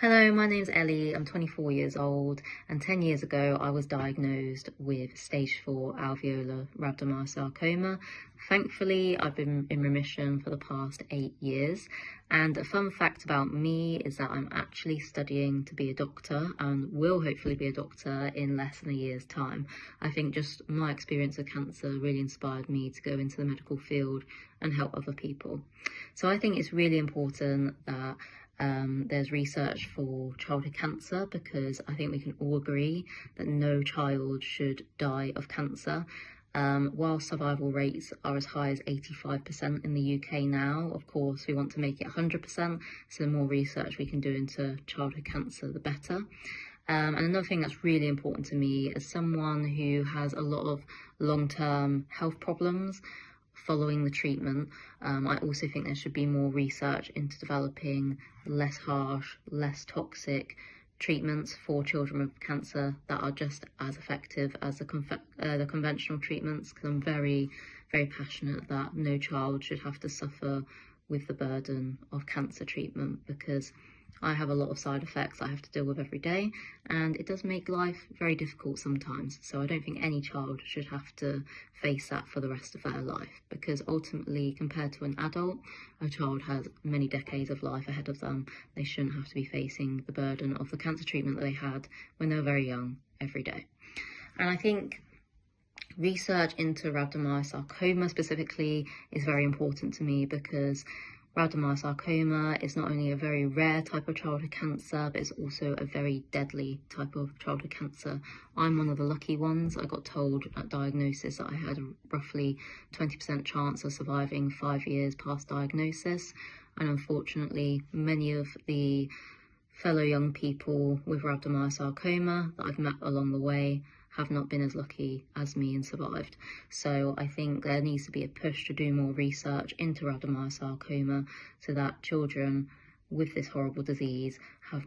Hello, my name's Ellie. I'm 24 years old, and 10 years ago I was diagnosed with stage 4 alveolar rhabdomyosarcoma. Thankfully, I've been in remission for the past 8 years. And a fun fact about me is that I'm actually studying to be a doctor and will hopefully be a doctor in less than a year's time. I think just my experience of cancer really inspired me to go into the medical field and help other people. So I think it's really important that there's research for childhood cancer, because I think we can all agree that no child should die of cancer. While survival rates are as high as 85% in the UK now, of course we want to make it 100%, so the more research we can do into childhood cancer, the better. And another thing that's really important to me, as someone who has a lot of long-term health problems following the treatment, I also think there should be more research into developing less harsh, less toxic treatments for children with cancer that are just as effective as the conventional treatments, because I'm very, very passionate that no child should have to suffer with the burden of cancer treatment, because I have a lot of side effects I have to deal with every day, and it does make life very difficult sometimes. So I don't think any child should have to face that for the rest of their life, because ultimately, compared to an adult, a child has many decades of life ahead of them. They shouldn't have to be facing the burden of the cancer treatment that they had when they were very young every day. And I think research into rhabdomyosarcoma specifically is very important to me, because rhabdomyosarcoma is not only a very rare type of childhood cancer, but it's also a very deadly type of childhood cancer. I'm one of the lucky ones. I got told at diagnosis that I had a roughly 20% chance of surviving 5 years past diagnosis, and unfortunately many of the fellow young people with rhabdomyosarcoma that I've met along the way have not been as lucky as me and survived. So I think there needs to be a push to do more research into rhabdomyosarcoma, so that children with this horrible disease have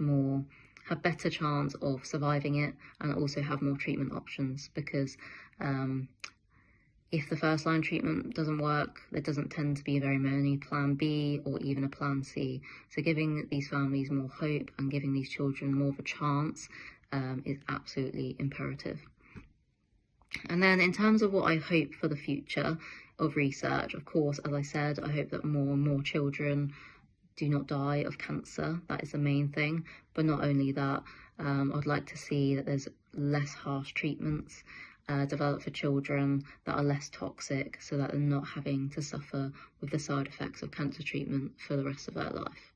better chance of surviving it, and also have more treatment options, because if the first line treatment doesn't work, there doesn't tend to be very many plan B or even a plan C. So giving these families more hope and giving these children more of a chance is absolutely imperative. And then in terms of what I hope for the future of research, of course, as I said, I hope that more and more children do not die of cancer. That is the main thing. But not only that, I'd like to see that there's less harsh treatments developed for children that are less toxic, so that they're not having to suffer with the side effects of cancer treatment for the rest of their life.